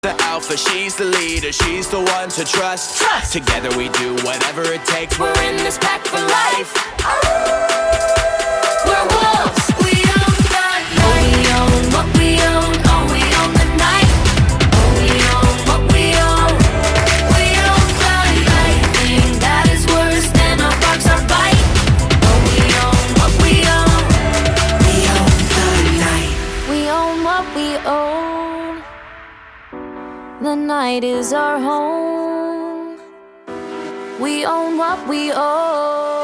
The alpha, she's the leader, she's the one to trust. Together we do whatever it takes. We're in this pack for life. We're wolves. We own the night. Oh, we own what we own. Oh, we own the night. Oh, we own what we own. We own the night. Thing that is worse than a boxer bite. Oh, we own what we own. We own the night. We own what we own. The night is our home. We own what we own.